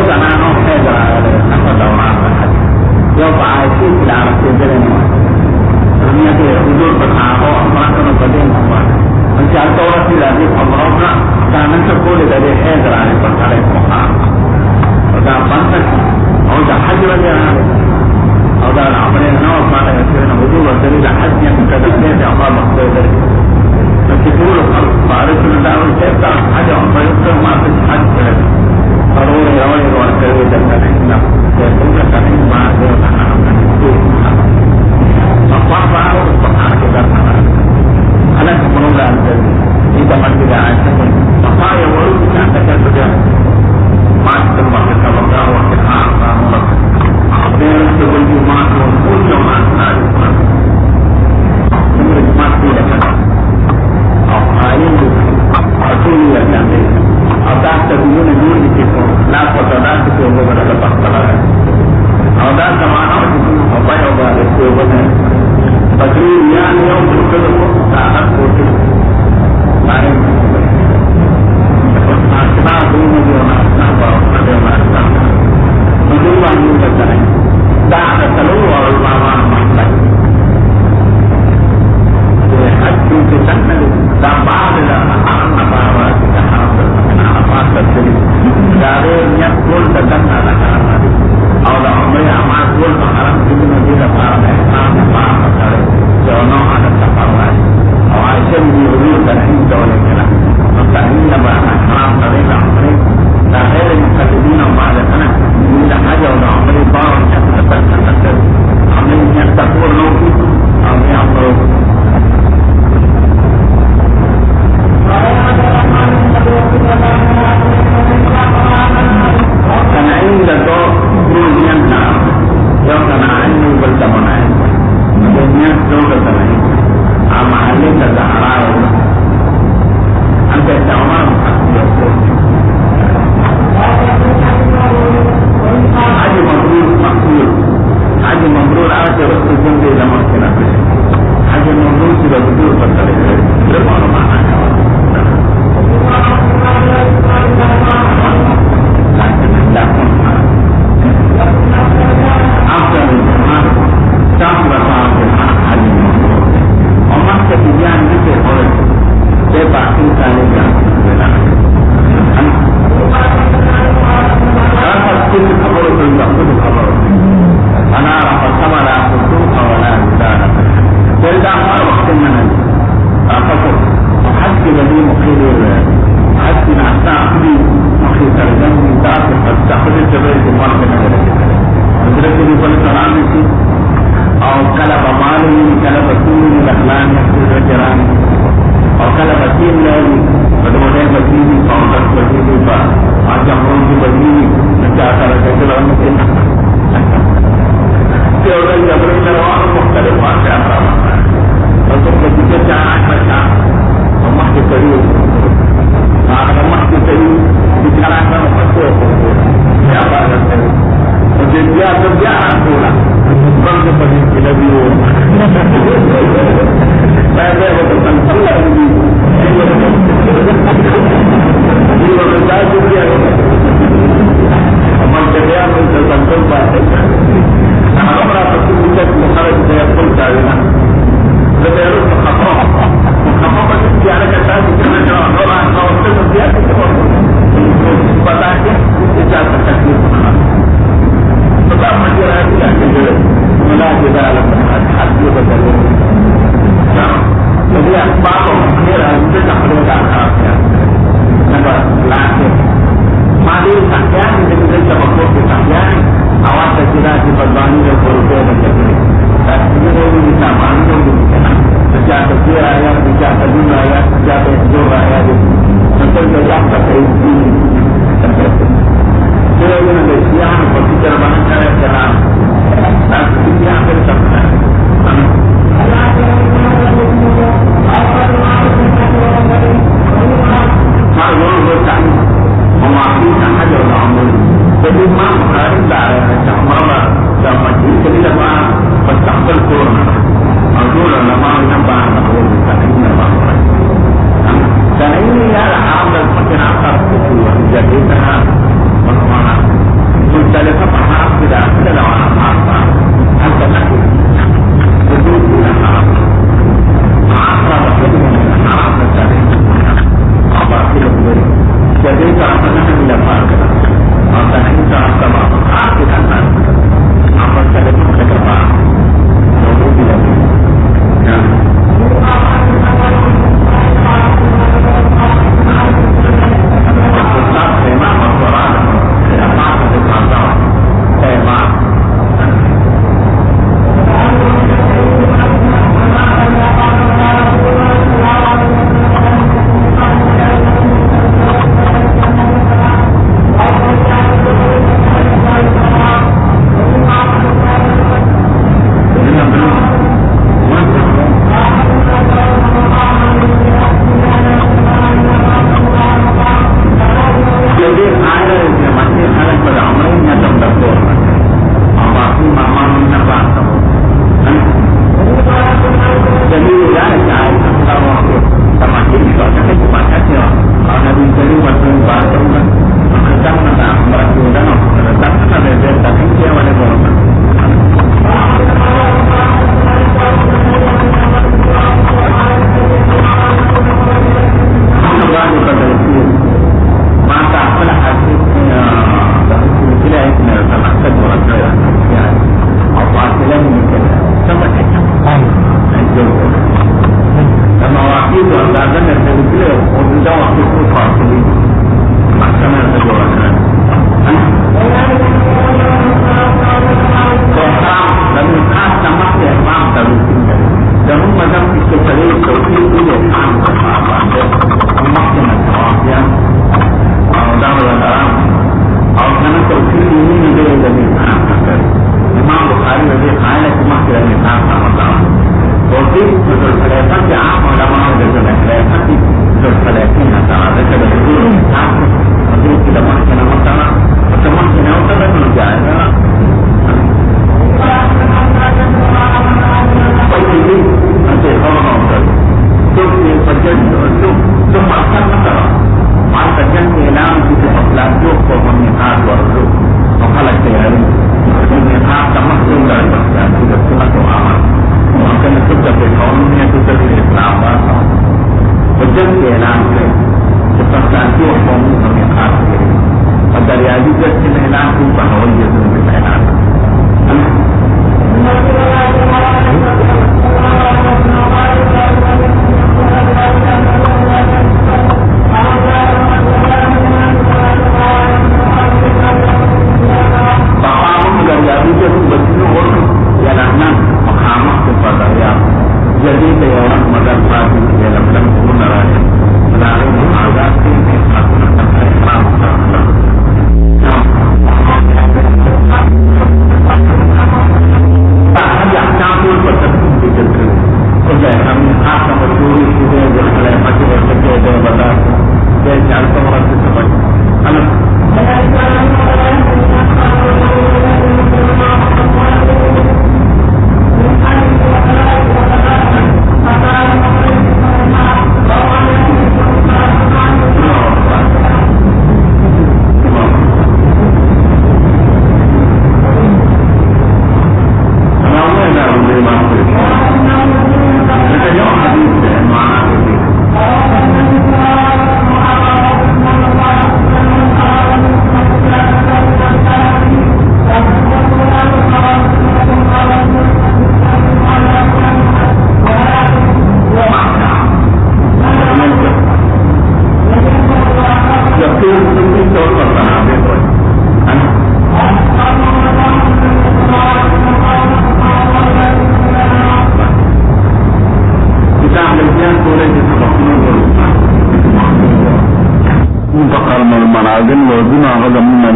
karena novel ada apa tahu apa. Dia bahas itu tidak ada sebenarnya. Dunia itu hidup bersama orang orang berdua semua. Mencari orang tidak di pemerintah karena sekolah dari Hezra di perkara Quran. Ada banyak, ada haji lagi ada apa yang nama pada yang betul dari haji yang kita lihat apa maksud dari. Meskipun baru sudah kita ada orang yang masih haji. Kalau orang dari dan kita kita kan masih anak itu. Apa perkara kita ada keperluan kita masih ada apa yang perlu kita akan saja masih masih kalau dakwah kita dan sebelum masuk punya masa itu masih ada apa ini artinya nanti ada sebelum ini kita nak pada kita berada pada ada sama apa yang ada itu benar tapi yang betul saat itu lain kita belum ada ada masa belum ada cara dah ada keluar lama masa hati kita nanti tambah ada apa kita harus apa terjadi dari yang pun datang ada Allah mereka amal haram itu nanti dapat apa jono ada tapawan awal sendiri dan itu oleh kita maka ini adalah haram dari kami dan hari mukaddimin pada sana tidak ada orang mereka yang tertentu kami yang terpurnu kami apa karena ini itu dunia yang karena ini berteman dunia itu berteman amalnya tidak halal anda sama haji mabrur ada terus di zaman kita haji mabrur sudah betul berkali-kali bermakna kejadian itu oleh sebab kita lihat apa kita kalau tidak betul kalau anak apa sama lah itu kawalan kita tidak mahu dengan apa tu haji jadi mukhidir haji nasta di mukhidir dan kita terjadi sebagai semua negara kita negara ini pun terang itu أو club مالي club سوري لحلان يحصل رجران أو club سين لي بدمونين بسيني فاوضر بسيني فأجم Ronnie بسيني نجاة رجل المسين سيولا يبرين رواه مختلفات في أمرام وصف لكي جاء مشاء ومحك سريو ومحك سريو بكرانا مفتوح يا أبا السريو وجديا تبيع أنتولا bangsa pada video. Saya berpesan Allah ini. Dia berjaya dia. Amal kerja menentukan tempat. Kalau berapa kita harus saya percaya. Lebih harus apa? Apa pasti dia ada kata kita orang tahu dia itu. Patahnya kita akan sebab masyarakat kita mulai di dalam hati berjalan. Jadi apa pun kita tak perlu takkan. Nampak lagi. Mari takkan kita coba buat takkan. Awak terkira di berbani dan berbeza menjadi. Dan ini kita bantu kita. Sejak terkira yang sejak kedua yang sejak kedua yang betul saja pakai ini. Dia yang bersiap seperti terbang cara dan dia bersama. Kalau kita memaafkan saja orang, jadi maafkan dari sama sama jadi apa bertakbir Quran. Alhamdulillah nama nambah aku tak nambah. Dan ini adalah amal masyarakat itu jadi kita bagaimana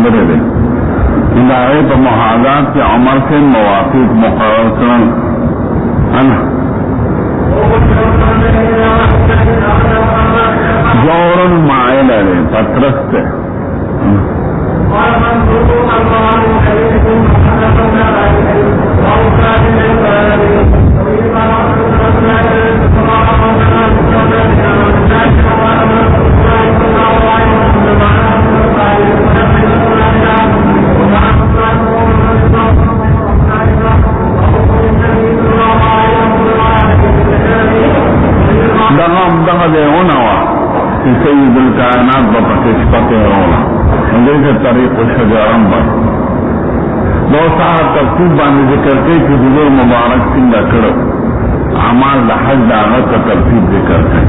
خبره ده داغه په محاذات کې عمر سے مواقیت مقرر کړل انا جورن مائل ہے پترست ہے سید الکائنات بپتشپت رولا اندیسے طریق شجارم بر دو سارا ترتیب باندې ذکر کوي چې حضور مبارک څنګه کړو اعمال د حج د هغه ترتیب ذکر کوي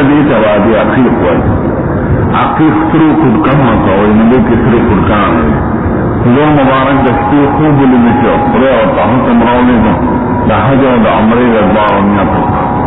دیتا وادی عقیق وای عقیق سرو کدکم ہوتا ہوئی نبی کی سرو کدکان ہے حضور مبارک دستی خوب لمیشو رے اور تاہت امراؤلی دو دا حج و دا عمری رضبار امیتو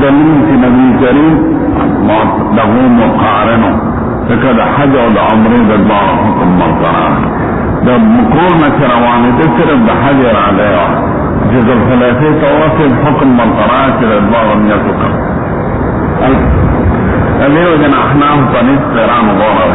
دلیل کی نبی کریم دغو مقارنو فکر حج و دا عمری دبار حکم مقران دا مکورنا چروانی دا صرف دا حج را لیا جز الخلافی تواسل حکم مقران چر دبار امیتو کر الیو جن احنام پنیس قران غورا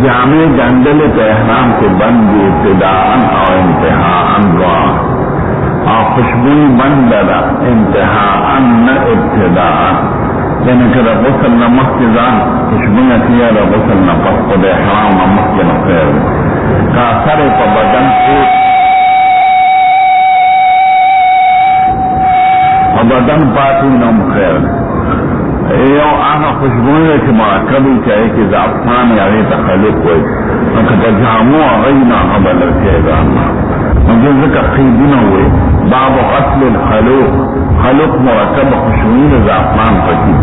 جامع جنڈل احرام کے بند ابتداءً اور انتہاءً دعا اور خوشبوئی بند دادا انتہاءً نہ ابتداءً یعنی کہ غسل نمک کے ذات خوشبوئی کیا غسل نفس خود احرام نمک کے نفیر کا اثر پر بدن اور بدن پاتی نم خیر یو آغا خوشبوئی ہے کہ مرکبی چاہے کہ زعفران یعنی تخلق ہوئی اکا تجامو اغینا غبلر چاہے مجھے ذکر خیدنا ہوئے باب غسل الخلوق خلق مرکب خوشبوئی زعفران پکی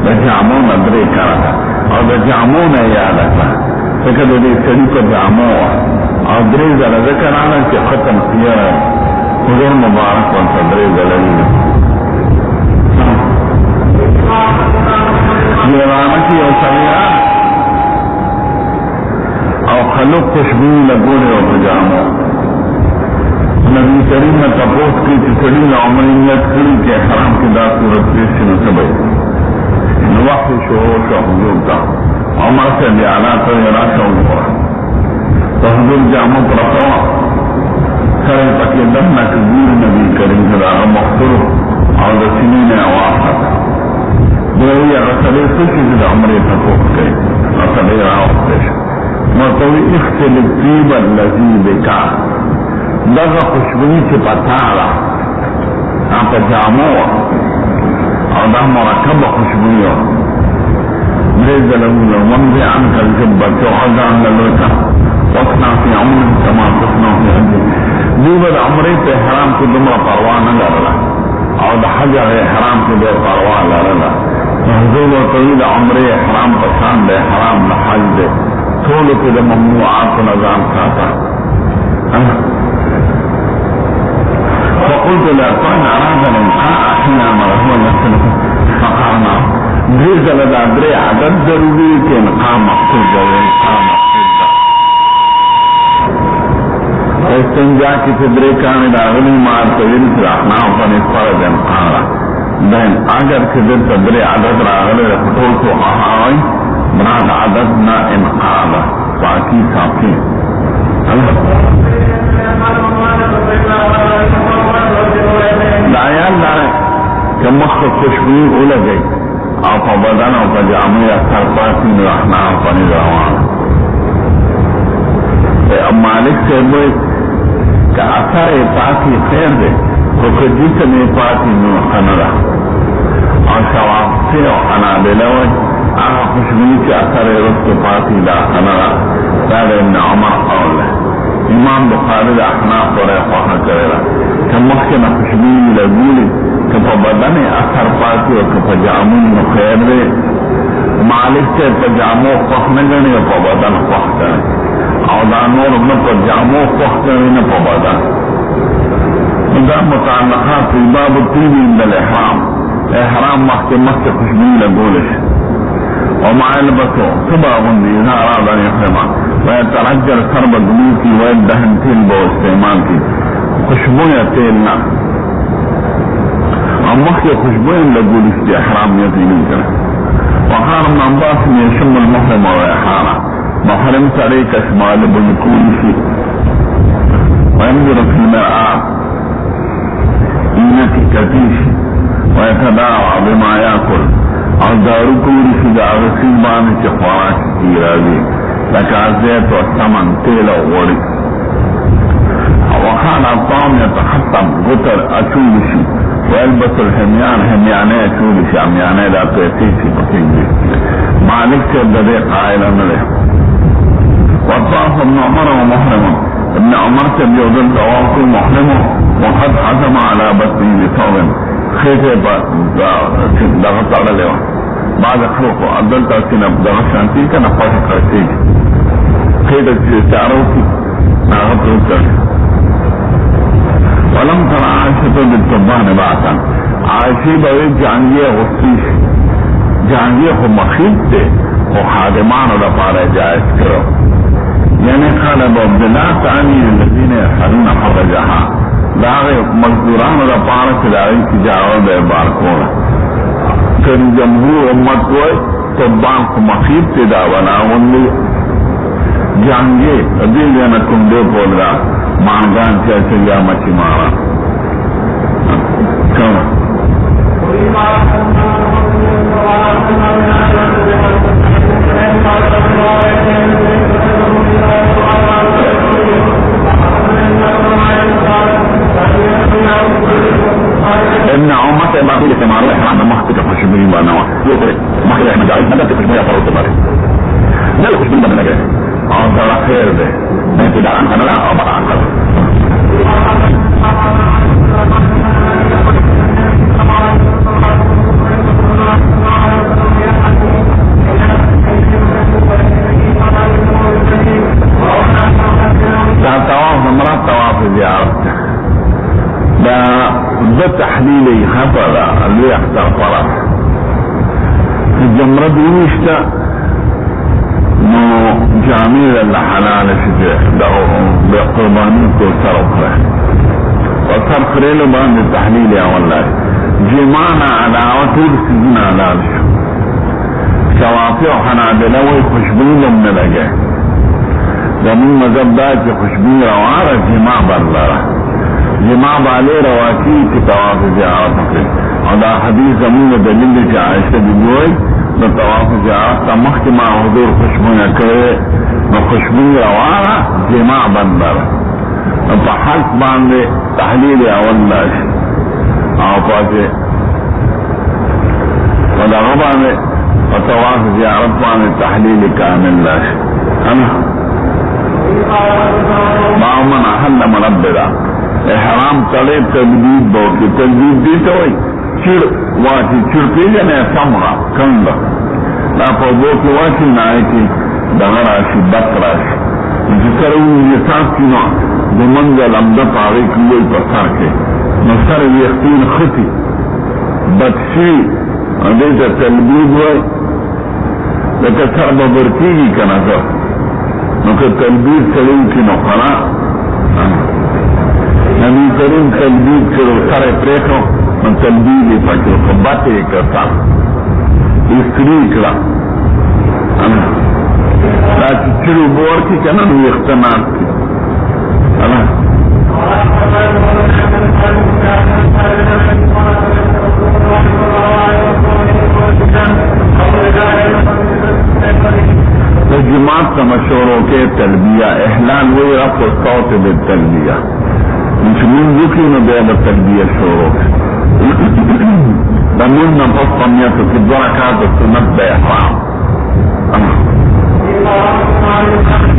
تجامو ندرے کرا اور تجامو نے یاد رکھا ذکر دے سڑی کو جامو اور درے ذرا ذکر آنا کہ ختم کیا حضور مبارک و صدرے ذللی جیرانہ کی اوسریہ اور خلق خوشبوئی لگونے اور پجامو نبی کریم نے تپوس کی چکڑی عمریت کری کے حرام کی دا صورت پیشی نصبی نوقت شعور کا حضور کا عمر سے بیانات و اراشا ہوا تو حضور جامو پر اقوا سرے پکی دمنا کبیر نبی کریم سے دارا مختلف اور رسینین عواقع دوی رسلی سوچی دا عمری تپوس کئی رسلی راوت پیش مرتوی اختلف طیب اللذی بکا دغه خوشبوئی چې پتاړه په جامو او دا مرکبه خوشبوئی درې ځله ومنځ عنك الجبة وعزا عن لوتا واصنع في عمر كما تصنع في عمر دیگر عمرے پہ حرام کی دمرا پرواہ نہ لرلا اور دا حج حرام کی دے پرواہ لرلا حضور و طویل عمرے حرام پسند دے حرام نہ حج دے تھوڑے کے دے ممنوعات کو نظام کھاتا فقلت لأطان أراد الإنقاء حين أمره الله فقالنا دیر زلد ادرے عدد ضروری کہ انقاء مقصود ہے انقاء مقصود ہے استنجا کی فدرے کانے داغلی مار طویل سے احناو پر اس فرد انقاء بہن اگر فدر تدرے عدد راغلے رفتول کو احاوئی براد عددنا انقاء باقی صافی دایان دارے کہ مخت خوشبوئی ہو لگئی اور پا بدن اور پا جامعی اثر پاسی رحنا پانی روان اب مالک سے ہوئے کہ اثر پاسی خیر دے تو کہ جسم پاسی نو خنرہ اور شواب سے اور خنا دلوئے آگا خوشبوئی کے اثر رست پاسی دا خنرہ دار ابن عمر قول ہے امام بخاری دا احناف اور اخواہ کرے رہا کہ مخنا خوشبوئی لگولی کہ پا بدن اثر پاسی اور کہ پا جامون خیر دے مالک سے پا جامو خوخ نگنے پا بدن خوخ کرے اور دانور نہ پا جامو خوخ کرے نہ پا بدن دا متعلقات باب الطیب عند الاحرام احرام مخت مخت خوشبوئی لگولش ومع البسو صبح غندی اذا اراد ان يحرما ويترجل سرب دلوکی ويدهن تیل بو استعمال کی خوشبوئی تیلنا مخي خوشبوين لقول في احرام يزينين كنا وقال ابن عباس يشم المحرم ويحانا محرم عليك اشمال بيكون فيه وينظر في المرآة إنك كتيش ويتداوى بما يأكل عزارو كوري في دعوة بانك خواراك إيرادي لك الزيت والثمن تيل وغوري وقال الطعام يتحطم غتر أشوبشي ويلبس الحميان حميانه چولی شامیانه دا پیسیسی پسنگی مالک سے بدے قائل انلے وطاف ابن عمر ومحرم ابن عمر سے بیودل تواف محرم وقد حزم على بطنی بثوب خیطے پر دغت عدلے بعد خلق عدل تاکین اب دغت شانتی کا نفاش کرتی خیطے چاروں کی ناغت روز کرتی ولم ترى عائشة بالتبان بعثا عائشة بوي جانجيه غصيش جانجيه خو مخيط دے خو خادمان دا پارا جائز کرو یعنی قال ابو عبداللہ تانی الذین يحرون حرجها داغی مزدوران دا پارا چلاوی تجاور دے بارکونا کن جمهور امت کوئی تبان خو مخيط دے دا بناون لی جانجيه دیل جانکم دے پول دا مانگان چاہتے یا مچی مارا کیوں ابن عمر سے باقی جیسے مارو احرام مخت کا خوشبوئی بناوا یہ کرے مخت احمد جائز مدد سے خوشبوئی اپر ہوتے بارے نل خوشبوئی بننے لگے اور ذرا خیر دے میں تداران کرنا اور بران کرنا دا طواف نمرا طواف زیارت دا دا تحلیلی خطر اللي اختار فرح الجمرة دونشتا نو جامعی اللہ حلال شده دا قربانی کو صرف رہے و صرف ریلو باند تحلیل اولا جمانا علاوة ترسیزن حلال شو شوافی و حنابلوی خوشبوی لم نلگے زمین مذہب دا چه خوشبوی روارا جماع برلارا جماع بالے رواکی کی طواف زیارت مکرے اور دا حدیث زمین دلیل چه عائشہ بگوئی دا طواف زیارت تا مختمع حضور خوشبوی کرے نو خوشبوی روارا جماع برلارا پا حق باندے تحلیل اول لاش آو پاچے و دا غباندے و طواف زیارت باندے تحلیل کامل لاش انا ما من احل مربدا احرام تړې تجدید به وکړي. تجدید دې ته وایي چړ واچي. چړ پېژنې سمره کنده دا په اوبو کې واچي نای کې دغه راشي بط راشي چې سره وویې صاف کړي نو د منځه لمده په هغې کې ووایي په سر کې نو سره ویښتون ښتي بد شوي دې ته تلبید وایي. لکه سر به برکېږي که نه زه نو که تلبید سړی وکړي نو خلا نبی کریم تلبید کړو سر یې پرېښو نو تلبید یې پکې خو بط یې کړ سر استری کړه دا چې چړ اوبه ورکړي که نه نو ویښته ناست کړي. جماعت کا مشوروں کے تلبیہ احلال وہی رفع الصوت بالتلبیہ من ذکر نبی بالتلبیہ شروع دمون نفس قمیت کی برکات سنت بے احرام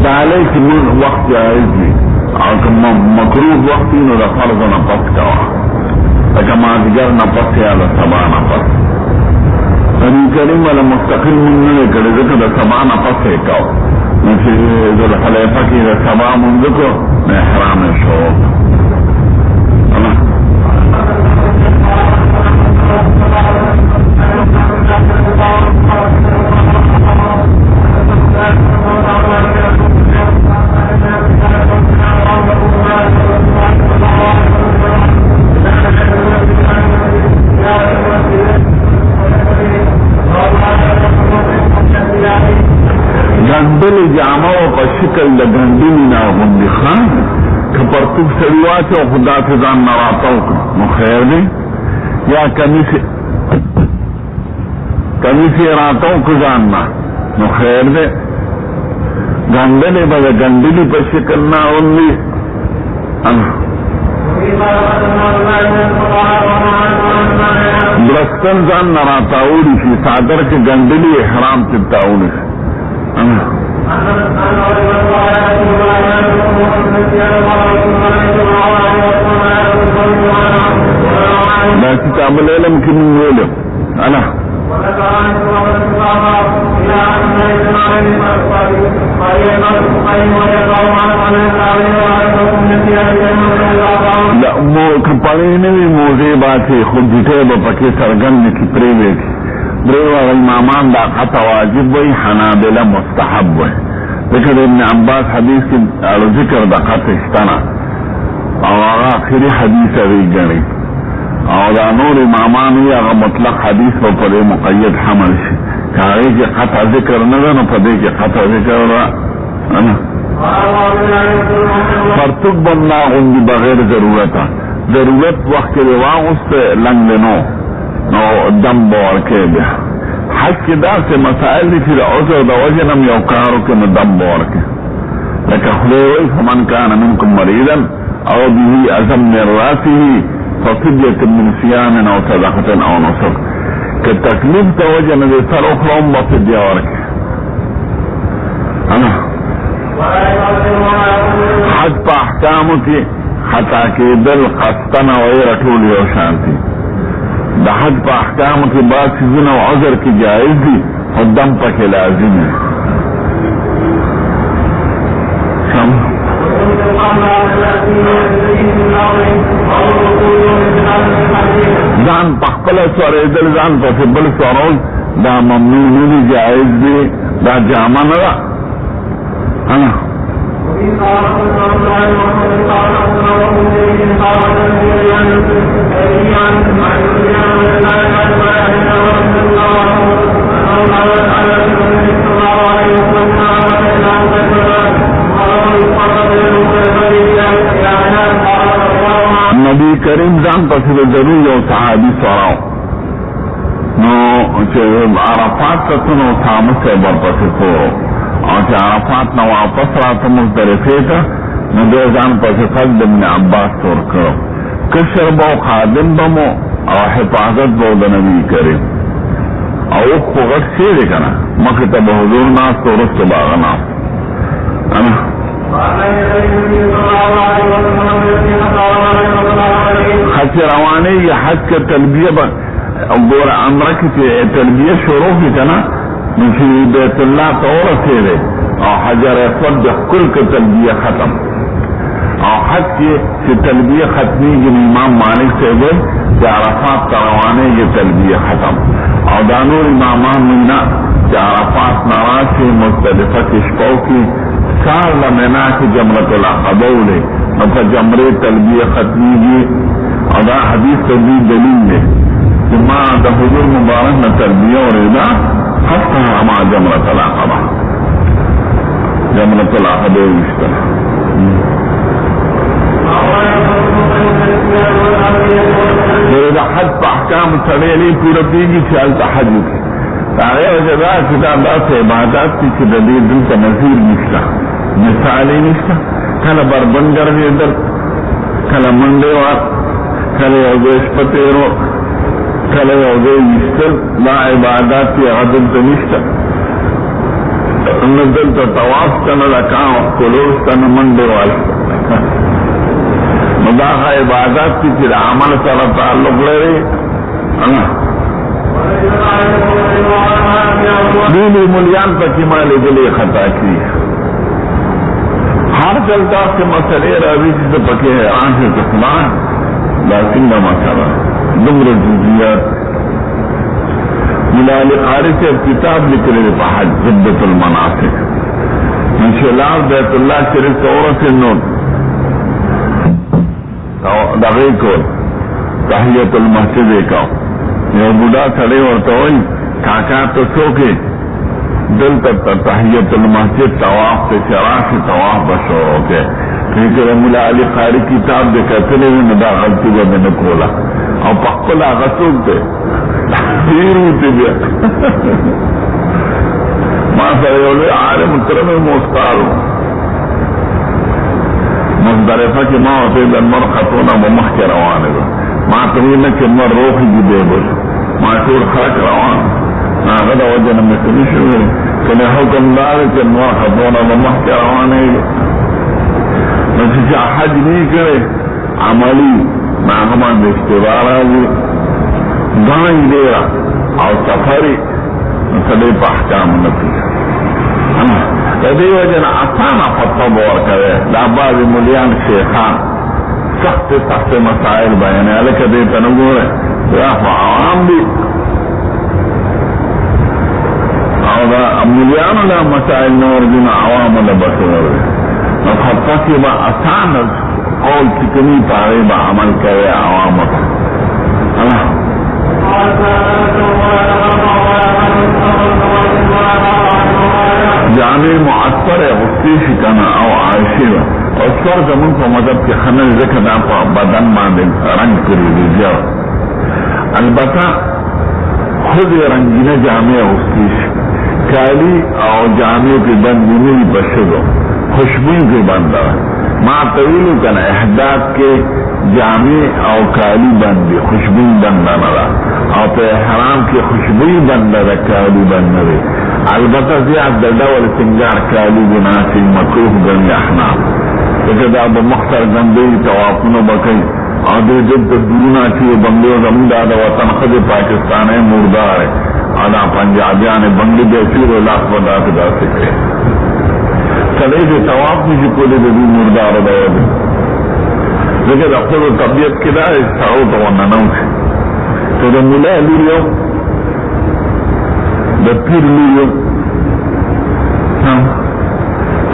دعالی کی من وقت جائز لی اور مکروه وقتی نو دا فرض نفس کوا لکه مازدیگر نفس یا دا سبا نفس نبی کریم والا مستقل منه کړي ځکه د سبا نفس یې کاو نو چې ذل حلیفه کې د سبا منځ کو احرام شو. گندل جامع و پا شکل دا گندلی نا غندی خان که پرتوب سریواتی و خدا تزان نراتاو کن نو خیر دی یا کمیسی راتاو کزان نا نو خیر دی گندلی با دا گندلی پا شکل نا غندی برستن زان نراتاولی شی سادر که گندلی احرام تبتاولی شی دا کتاب العلم کی من علم انا کپڑے نوی موضوع باتی خود جتے با پکی سرگند کی پریوے کی دریو امامان دا قطع واجب وی حنابلہ مستحب وی ذکر ابن عباس حدیث کی ذکر دا قطع اشتنا او آخری حدیث وی گنی او دا نور امامان وی اغا مطلق حدیث و پدے مقید حمل شی کاغی کی قطع ذکر ندن و پدے کی قطع ذکر را پرتک بندہ غندی بغیر ضرورتا ضرورت وقت رواغست لنگ لنو نو دم بورکے بیا حج کی دا سے مسائل دی چی دا عذر دا وجنم یو کارو کے نو دم بورکے لکہ خلیوئی فمن کان منکم مریدن او بیہی ازم من راسی ففدیت من سیام او صدقت او نصر کہ تکلیف دا وجن دی سر اخرام با فدیہ ورکے حج پا احکامو کی خطا کی دل قصتن ویر طولی و شانتی دا حج پا احکامو کی بعض چیزن و عذر کی جائز دی و دم پا کے لازم ہے زان پا خپل سوریدل زان پا سبل سورول دا ممنون دی جائز دی دا جامع نرا نبی کریم ځان پسې ضرور یو صحابي سوراو نو چې عرفات ته نو سامه سے ورپسې سورو او چې عرفات نو واپس راته مزدلفه ته نو دې ځان پسې فضل ابن عباس سور کړو کشر به خادم بمو او حفاظت به د نبی کریم او خو غټ شي دی کنه مکه ته به حضور ناس ورسته باغنا انا حج روانه یا حج کا تلبیہ گور عمرہ کی تلبیہ شروع کی کنا نشی بیت اللہ طور سے دے اور حجر اسود کل کا تلبیہ ختم اور حج کی تلبیہ ختمی جن امام مالک سے دے کہ عرفات کا روانے یہ تلبیہ ختم اور دانور امامان منا کہ عرفات ناراض سے مختلفہ کشپوں کی سار لمنا کی جمرت العقبہ لے اور جمرے تلبیہ ختمی کی اور حدیث تلبیہ دلیل ہے کہ ماں دا حضور مبارک نہ تلبیہ اور ادا حتى مع جمرة العقبة جمرة العقبة ويشتغل إذا حد أحكام السبيلي پورا پیگی چالتا حج کی تاغیر وجدہ کتاب دا سے عبادات کی کہ دلیل دل کا نظیر نشتا مثالی نشتا کل بربنگر دی در کل منڈے وار کل یوگیش پتیرو کل یوگی نشتر لا عبادات کی عدل تنشتا نزل تا تواف تن لکاو کلوس تن منڈے وار مداخہ عبادات کی چر عمل سر تعلق لے رہے دینی ملیان پا کمال دلی خطا کی ہر چلتا سے مسئلے روی سے پکے ہے آنکھ کسمان لیکن نہ مسئلہ دمر جزیات ملال قاری سے کتاب لکھ رہے پا حج جدت المناسک انشاءاللہ بیت اللہ شریف سورہ سے نوٹ دغه کول تحیت المسجد وکاو یو بوډا سړی ورته وایي کاکا ته څوک دلته تحیت المسجد طواف ته چراشي طواف به شروع کړي چې مولا علی قاری کتاب د کتلې نه دا غلطي به نه کوله او په خپل هغه څوک دی ډېر بیا ما سره یو عالم کرم مستعار مزدرفہ کی ماں ہوتے دنمر خطونا ممخ کے روانے دا ماں تمہیں کہ مر روحی کی دے بس ماں شور خرک روان آغدا وجہ نمی کنشو ہے کہ حکم دار کہ مر خطونا ممخ کے روانے نسی چاہ حج نہیں کرے عملی ناغمان دشتبارا جی گائی دے رہا اور سفری نسلے پا احکام نتیجہ دې وجه اسانه فتوا ورکړه دا بعض مليان شیخان سخت مسائل بیانې الکه دې ته نه ګوره یا عوام دي او دا مليان له مسائل نور دي عوام له بسور نو فتوا کې با اسانه قول چې کومي پاره به عمل کوي عوام ته جامع معطر غصی شکنا او عائشی اور سر زمون کو مذہب کے خنل ذکر دا بدن ماندن رنگ کری دی جاو البتہ خود رنگین جامع غصی کالی او جامع کی بندینی بشدو خوشبوئی کی بندہ ما طویلو کنا احداد کے جامع او کالی بندی خوشبوئی بندہ نرا او پہ احرام کی خوشبوئی بندہ دا کالی بندہ دے البتہ زیاد دا دول سنگار کالی بناسی مکروح گنی احنام لیکن دا با مختر گندی توافنو بکی آدھے جب دونا چیئے بنگلیو زمین دا وطن خود پاکستان ہے مردار ہے آدھا پنجابیان بنگلی بیچیر و لاکھ بدا کدا سکے چلے سے تواف نیچے کولے دے دی مردار دا وطن لیکن دا خود طبیعت کدا ہے ساو تو وننو سے تو دا ملہ لیو دا پیر لیو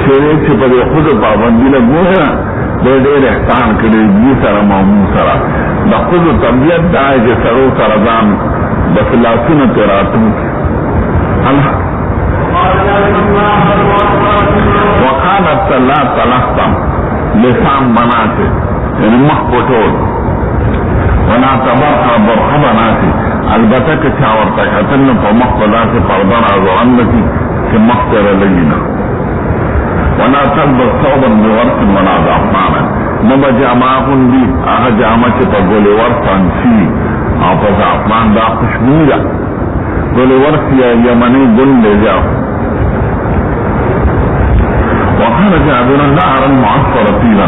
شریف سے پر خود پابندی لگو ہے دے دیر احسان کرے جی سر معمول سرا دا خود طبیعت دا ہے کہ سرو سردان بسلاسون تیراتوں وقالت لا تلختم لسان بناتے یعنی مخ پٹول ونا تبرخ برخ بناتے البتہ کہ چاورتا کتن پا مخ پدا سے پردن آزوان لکی کہ مخ تیرے لگینا ونا تلبس صوبا بورس ونا دعفانا نبا جامعون دی آخا جامع چی پا گولی ورسان سی او پا دعفان دا خوشبویا گولی ورس یا یمنی گل لے جاو وكان جابر نهرا معصر طيبا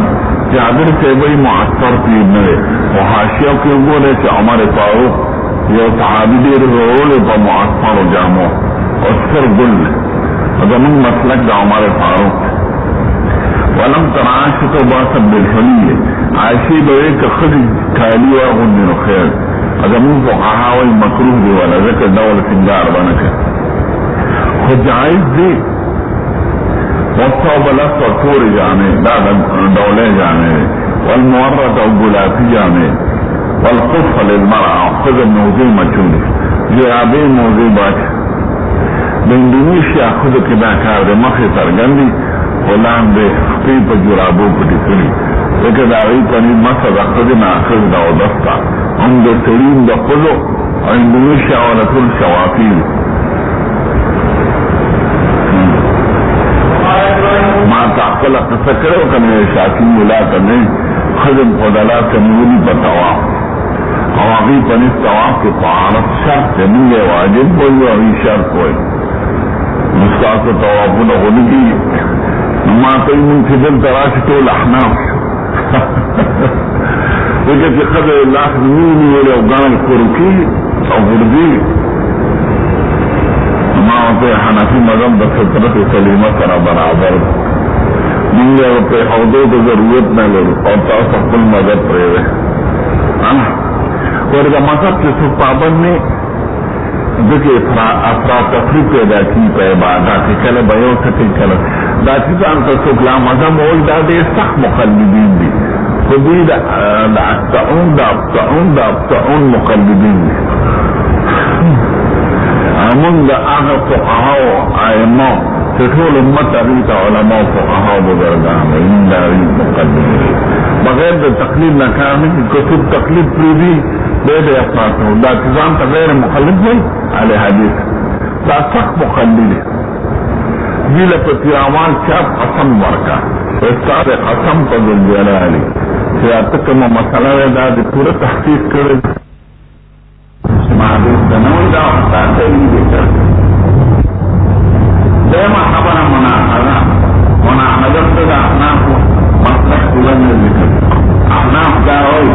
جابر سے بڑی معصر طیب نوے وحاشیوں کے بولے کہ عمر فاروق یو صحابی دیر رولے پا معصر جامو اور سر گل اگر من مسلک دا عمر فاروق ولم ترعاشت باسد بالحلیه عاشی بوئے کہ خد کالی واغن دینو خیر اگر من فقہاوی مکروح دی والا ذکر دول سنگار بنکر خود جائز دی والصوب الاسود طور جانے دولے جانے والمورد او گلاتی جانے والقصف للمرأة خذ موضوع مچونی جو آبی موضوع باچ بانڈونیشیا خود کدا کار دے مخی ترگندی غلام دے خطی پا جرابو پتی سنی لیکن داغی پنی مصد اخذ ناخذ دا و دستا هم دے سلیم دا خلو انڈونیشیا ولکل شوافیل ما تعقل تفکر وکنه شاکی ولاته نه خدم خدلا کنولی بتواف او هغه په نستواف کې طهارت شرط دی واجب وي او شرط وي مستعد توافونه غلي ما ته ممکن دراشه ټول احناف وجه چې خدای الله نونی ولا وغان کوروکی او وردي ما ته حنفي مذهب د فطرت سلیمه سره برابر دنیا پہ عہدوں کو ضرورت نہ لو اور تاث خپل مدد پرے اور دا مذہب کے سب پابند نے دیکھیں افراد تفریح پیدا کی پہ عبادات کے کل بیوں سکے کل دا چیزان تا سکلا مذہب اول دا دے سخت مقلدین دی خودی دا ابتعون مقلدین دی امون دا آغا فقہاو آئمو ټول امت هغه علماء فقهاء بزرگان این داری مقدمه بغیر د تقلید نه کار نه کوي تقلید پریدي به افراط دا ځان ته غیر مخالف وي علی حدیث دا سخت مخالف دی له پتیاوان چا قسم ورکا استاد قسم په جلالی چې تاسو کومه مسله دا د پوره تحقیق کړئ ما د نو دا تاسو یې دائما خبر مناحضر تدا احناف مطلق بلن ذکر احناف داوئی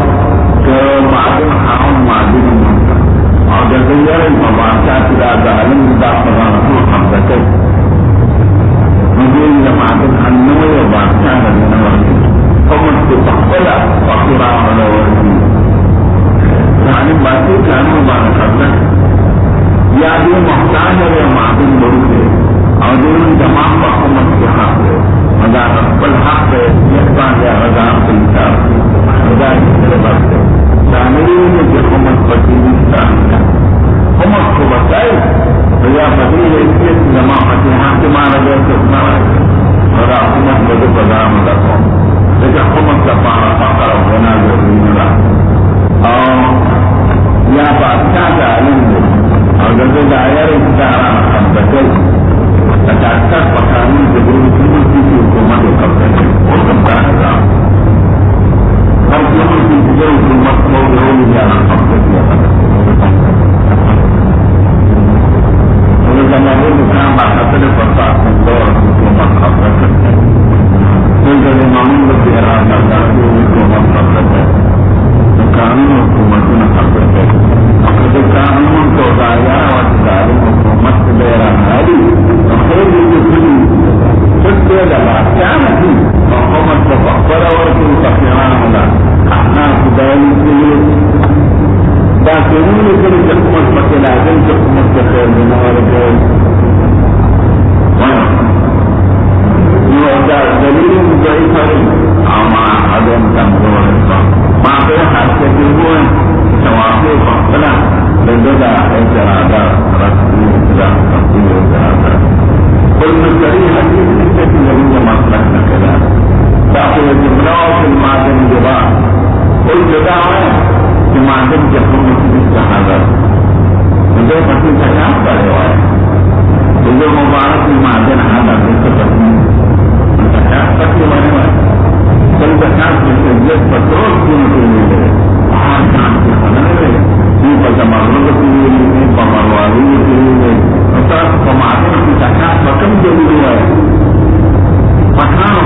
کہ معدن حرام معدن منطق اور جزیر المباشات دا ظالم دا فرانسو حمدکر مجھے یہ معدن حنوی و باشات دا ورکی فمت کو تقبلا وقرا ولا ورکی ظالم باتی کانو بان حمدک یا دی محتاج ہے معدن بروکے اور دونوں تمام حکومت کے حق ہے مدا اقبل حق ہے یکبان یا غزام کے انصاف خدا کی طرف ہے تعمیری میں جو حکومت پاکستان ہے حکومت کو بتائے تو یا بدیل حیثیت جماعت حاکمان اگر سے مارا اور حکومت بدو پدام رکھو لیکن حکومت کا پارا فقر ہونا ضروری ملا اور یا بادشاہ کا علم ہے اور جب دائر ادارہ حمدکل تاکہ پکانی ضروری کی حکومت کرتے ہیں اور سمجھا ہے ہر کی حکومت کو ضرور جانا سمجھ کیا کام اثر پڑتا اور حکومت خبر کرتے ہیں معمول حکومت خبر ہے قانون حکومت نہ خبر ہے قانون کو دایا اور حکومت دے رہا ہے كانت حكومة تفكر ورسل تفكيران أحناف ذلك باكرون كل حكومة مكلازم حكومة تخير من ورقل يوجد دليل ضعيف أما عدم تنظر ما في حاسة يقول توافق فقلا لدى اعتراضات رسول الله تقدير اعتراضات قلنا السريع حديث نسبة الذين مطلقنا كذلك داخل الجملة في المعدن الجبار قلت دعوة في معدن جهنم في السحابة وده فتي تكاف برواية وده مبارك المعدن هذا بسبب تكاف فتي برواية قلت تكاف بسجد فتروس كنت المدرس كان في خلال في فتمرد في فمروالي في فمعدن في تكاف فكم جميل مكان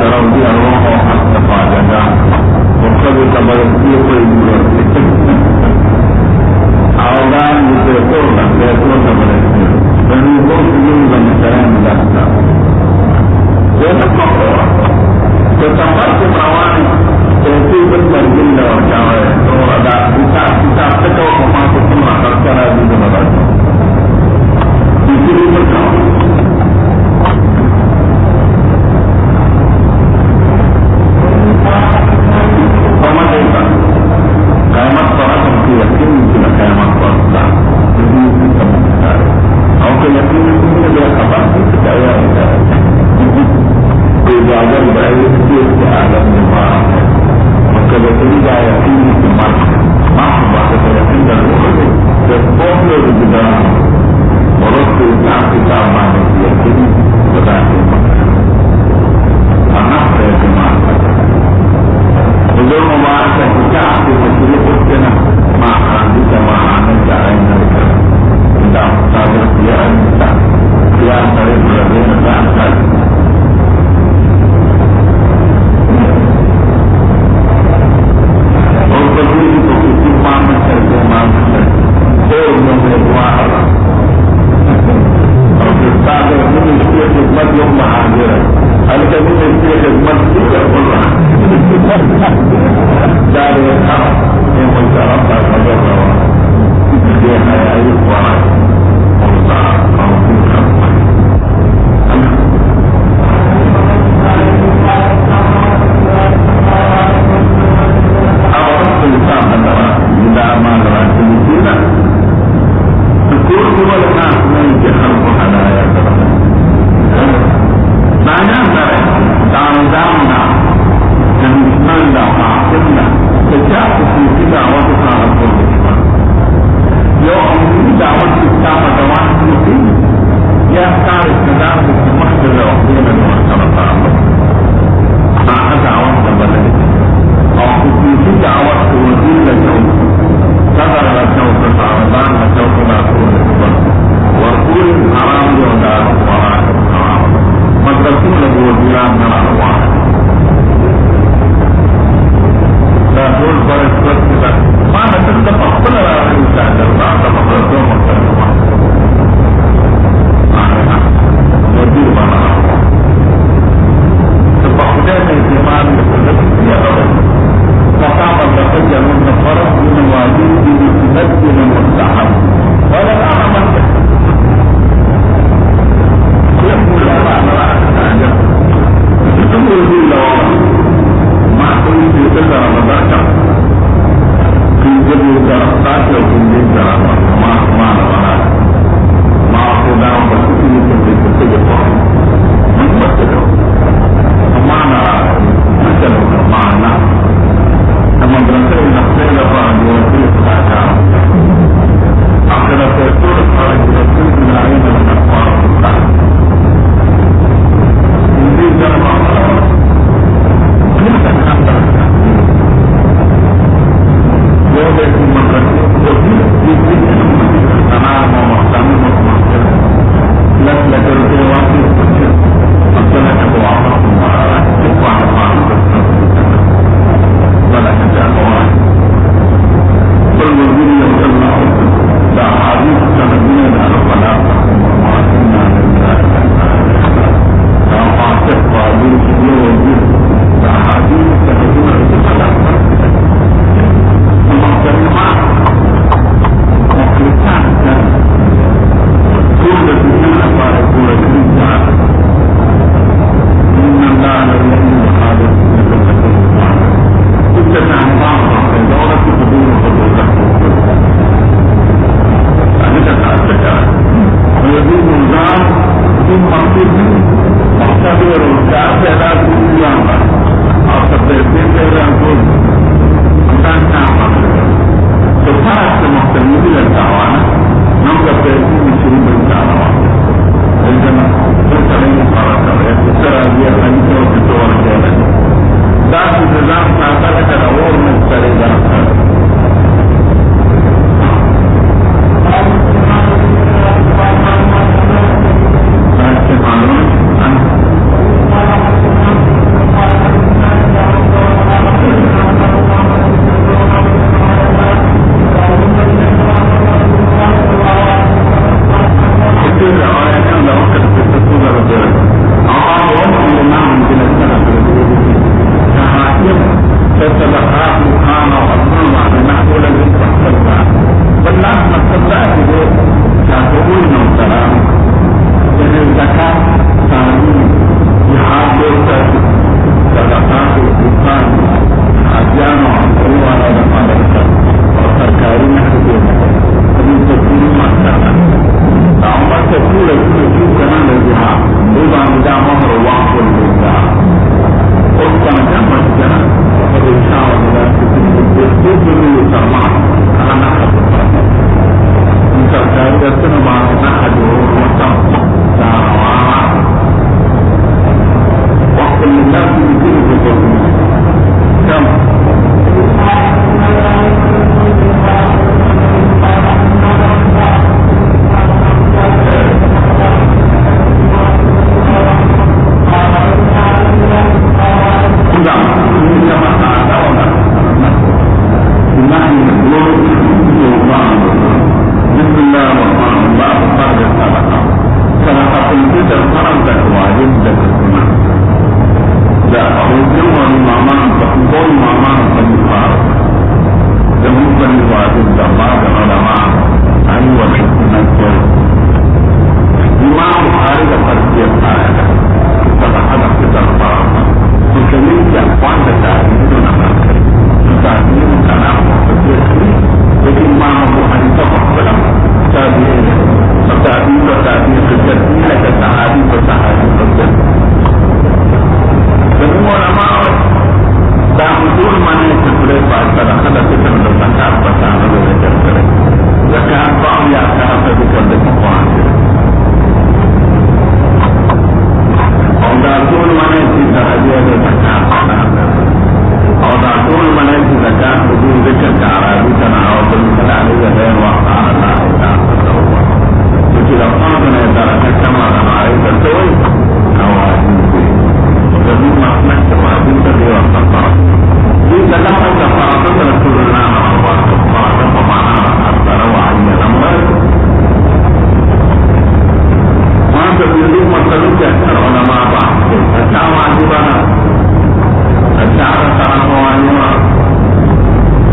ترضي الروح حتى فاجدا وقد تبرزيه ويقول أولا يتوقع تبرزيه فنقول سجون بمثلين لسا ويتقوى تتفرق رواني تنسيب الترجل وجاوه وردا كتاب تكوى وما تسمع تذكرها بيد مدرسة يجري بالكوى ujung imaman berkumpul imaman penifar demi penifar jamaah dan ulama ayu wajibnya imam hari dapat siapa setelah ada kita faham sesuatu yang kuat dari itu nama kita ini karena sesuatu jadi imam Abu Hanifah dalam tadi sejati lagi sehari dan ulama dah betul mana sesuai bahasa ada kita mendengar bahasa Arab dan zakat bahawa yang akan dikerjakan orang orang betul mana kita ada zakat orang betul mana kita zakat betul zakat cara kita nak berbicara dengan waktu Allah tidak pernah ada sama ramai betul kawan jadi makna seperti terlihat terang di dalam ucapan Rasulullah SAW pemahaman antara wahyu lambat maka dulu masalahnya ulama bahas tentang wajiban secara sarana wahyu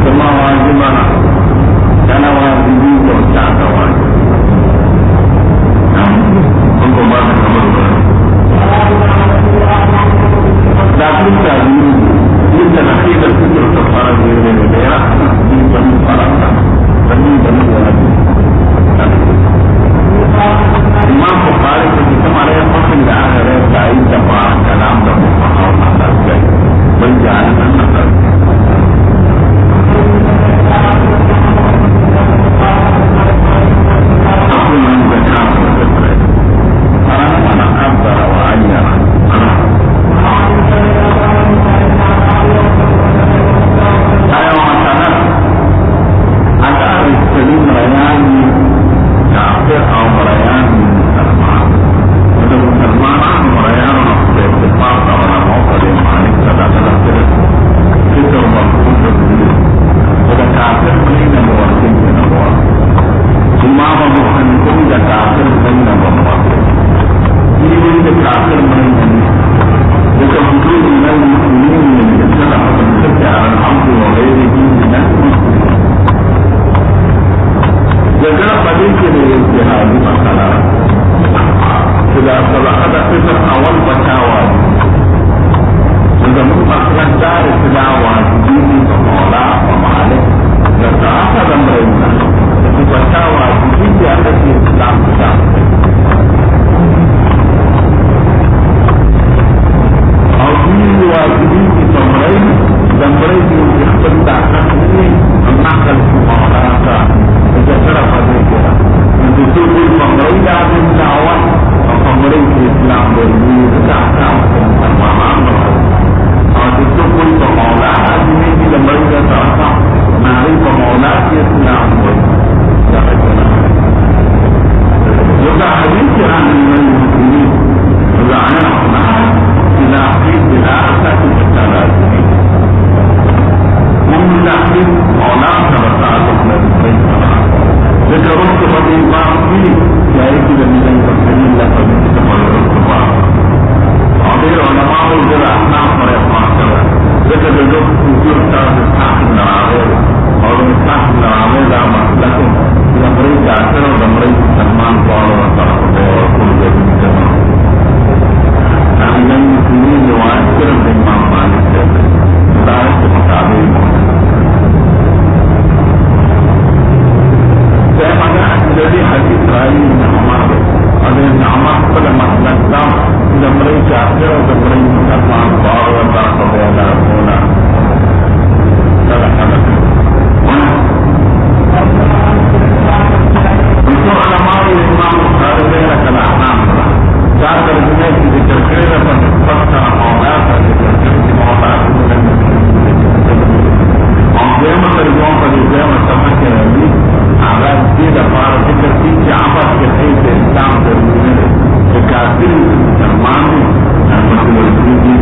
semua wajiban karena wajib itu cara wajib pengobatan tapi tadi kita nak kita tujuh kepada diri daerah di Palembang demi wajib. Imam Bukhari ketika mereka mengenal ada bayi jemaah dalam dan pemahaman dasar berjalan nasab. Aku membaca sesuatu. Anak-anak abdar wajib. Saya masalah ada istri melayani kafir atau melayani Musulman. Untuk Musulman melayani orang cepat orang mau pada malik dalam kita berkumpul dulu. Pada kafir mereka berwakil dengan orang. Imam Abu Hanifah dan kafir mereka berwakil. Ini kafir mereka. Jika betul dengan muslimin yang telah bekerja alhamdulillah dari dina jika pada kini jihad masalah sudah ada kita awal baca wajib sudah mengatakan dari sudah wajib mengolah memalik dan terasa dan mereka jadi baca wajib tidak ada di Islam wajibi kita meraih dan meraih ikhtiar ini menakal semua secara pada kita untuk meraih dari dakwah atau meraih Islam berdiri tegakkan pemahaman untuk pengolahan ini kita meraih terasa menarik pengolahan Islam juga hadis yang ini juga tidak satu bicara ini memiliki orang bersatu dari mereka sekarang seperti bangsi yaitu dengan berkeliling bagi kita berdoa ada orang mahu gerak nak mereka mereka duduk tujuh tahun tahun naraweh orang tahun naraweh dalam lakukan yang mereka akan dan mereka teman kalau masalah keluarga kita yang ini diwajibkan dengan Malik dan seperti saya pada jadi hadis lain yang amat ada yang amat pada masalah Islam dan mereka dan mereka teman bahwa tak berbeda pula kadang-kadang itu ulama Imam Bukhari adalah kalangan dan terjadi di terkira pada fakta awal dan terjadi awal dan orang terjadi pada zaman semasa ini agar tidak para seperti jabat ketika Islam berdiri sekali termandi dan betul-betul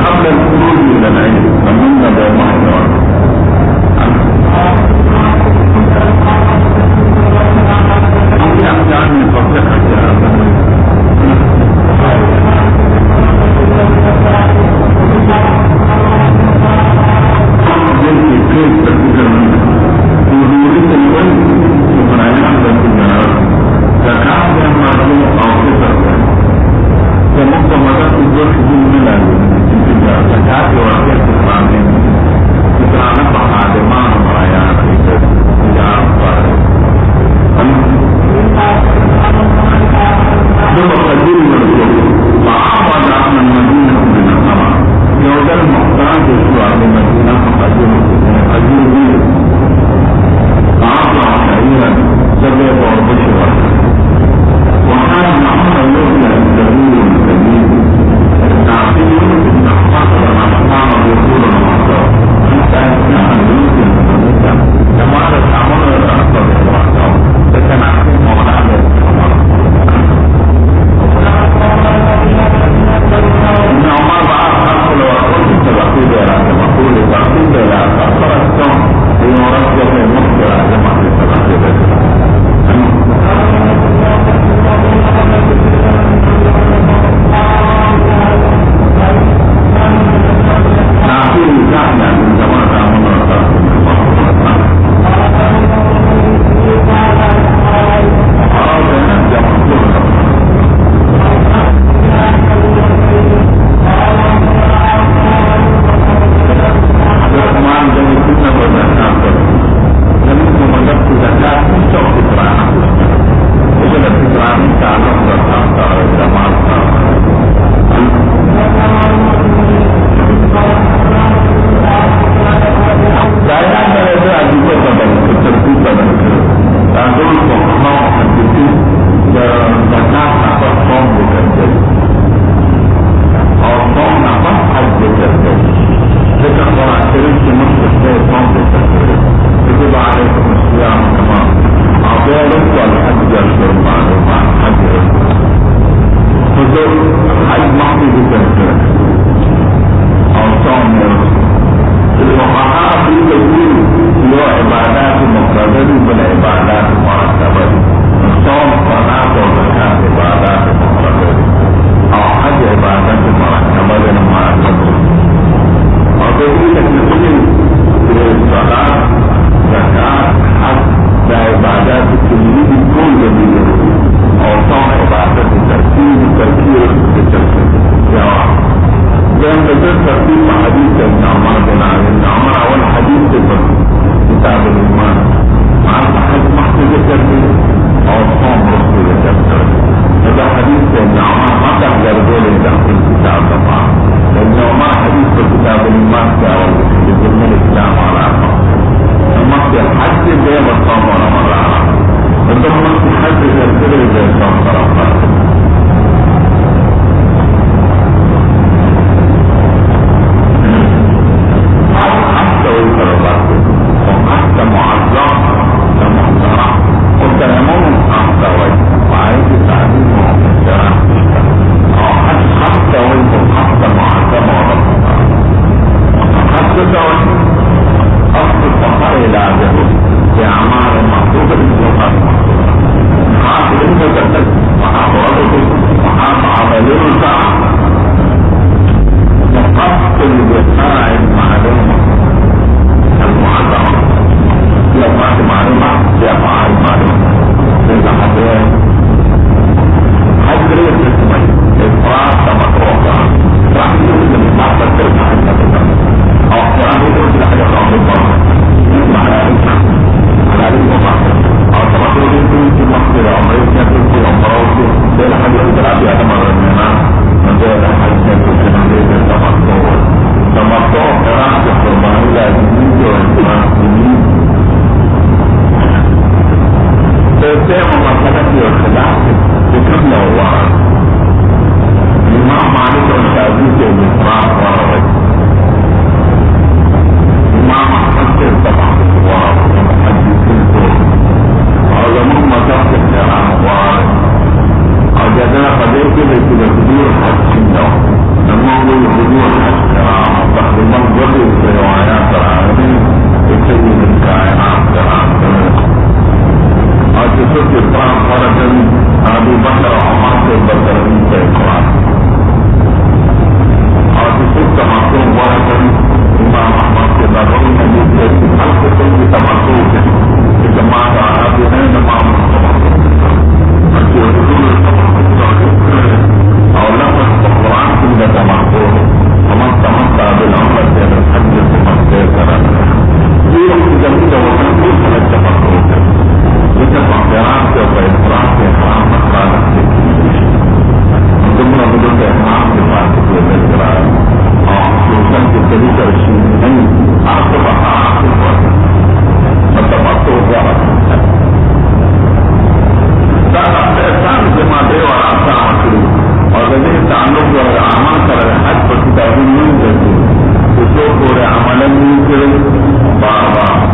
قبل الخروج الى العلم فمنا بالمحضر يعني تصدقك يا كيف تقدر وجودك الولد ومن عينك الجنار زكاة المعلوم او كفر فمقطع مدى الظرف دون ملل زكاة وعقية الإسلامين إسلامين بحادمان وعيان خيطة جارب فارغ ثم قدر الرسول فعبد عن المدينة من السماء يوجد المحتاج يسوع للمدينة فقدر به فعبد شعيرا سبب وبشرا وكان محمد يرجع السبيل الكبير تعطيه النحفظ لما قام الرسول المحضر كان يمكن ان لما تعمل الأخطر بالوحدة لكن عقيم ومعنى إن عمر بعض خلق الوحدة التبقيد إلى المقول التبقيد إلى أخطر السم ليرجع المخبر لما التبقيد وتم تحدد الفكر زي الطرفات حتى والطرفات وحتى معظم كمحترم وتيمم حتى وعايز تعليم ومحترم او حتى وانت حتى معظم ومحترم حتى أصل الفقر إلى عدده في أعمال المحبوبة للوقت حاصل المتسلسل وحاضرته وحاضر ساعة مقصد بساعد معلومة المعظمة يفعل معلومة يفعل معلومة إذا حضر حجر الجسمي إفراط مطروقة راح يوجد بعض التربع المتسلسل أو احترام يدرس لحاجة خاصة على الوضع أو تمثل في مصر أمريكا في أمراضي دينا حاجة يتلعب يا أمر المنام دينا حاجة يتلعب تمطور قراءة الحرمان إلى جديد وإنسان سنين تسيما مرحلة والخداع بكم الله الإمام مالك والشافعي والإسراء والرجل الإمام أحمد طبعا ومحدثين علماء مذاهب الإيران وجدنا قضية كده حضور الحج عنده لما هو حضور الحج تقريبا قبل الروايات العالمية بسيد الكائنات أجسد القرآن خرجا أبي بكر وعمر البصري في القرآن أجسد تمثل ورقا إمام أحمد تدرون النبي في خلق كل تمثل جماعة عربيين إمام أو لفظ القرآن كل تمثل ومن تمتع بالعمر بين الحج والمسيرة ديرهم جميلة ومنكوش على التمثل لتفع فرانسة وإفرانسة إحرام مقرانة من ضمن بدون إحرام بفاتح للإجراء خصوصا في الدليل الشيئين أعطبها أعطبها فتبطوا بها فأخذ الإنسان كما ديوى الأعطاء والذين تعلق والأعمال كالحج فكتابين يوجد وسوق عملا يوجد بعضا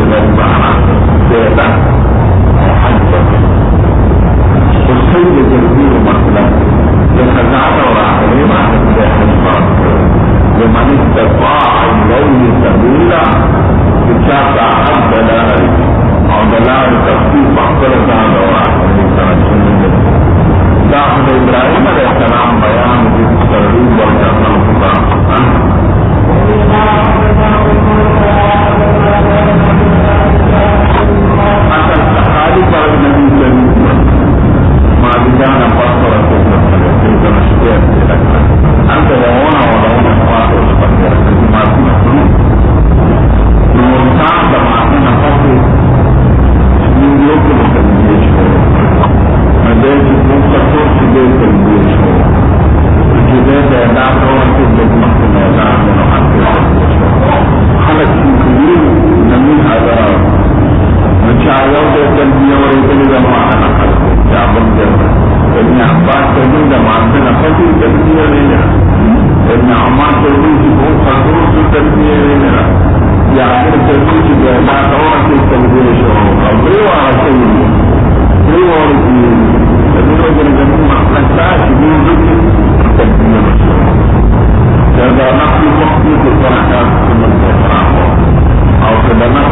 dari bahana kereta hancur. Usai jadi masalah yang terjadi orang lima dari hancur. Lepas itu terpakai lagi sebila bicara adalah tapi faktor yang orang ini sangat sulit. Dahulu Ibrahim alaihissalam bayang di seluruh bangsa manusia. Asal sekali para nabi dan manusia nampak orang itu manusia tidak. Antara orang faktor seperti itu manusia. Manusia bermakna nampak New York television, dan juga sektor civil television. Juga ada orang yang bermakna dalam hal hal ini namun ada mencari dan dia itu dalam anak cabang dia. Ini apa sahaja dalam apa itu dia ini. Ini amat terjadi satu terjadi ini. Ya terjadi juga ada orang yang television. Beliau ini, beliau dengan masalah ini terjadi. Jadi nak waktu itu kerana sementara, atau kerana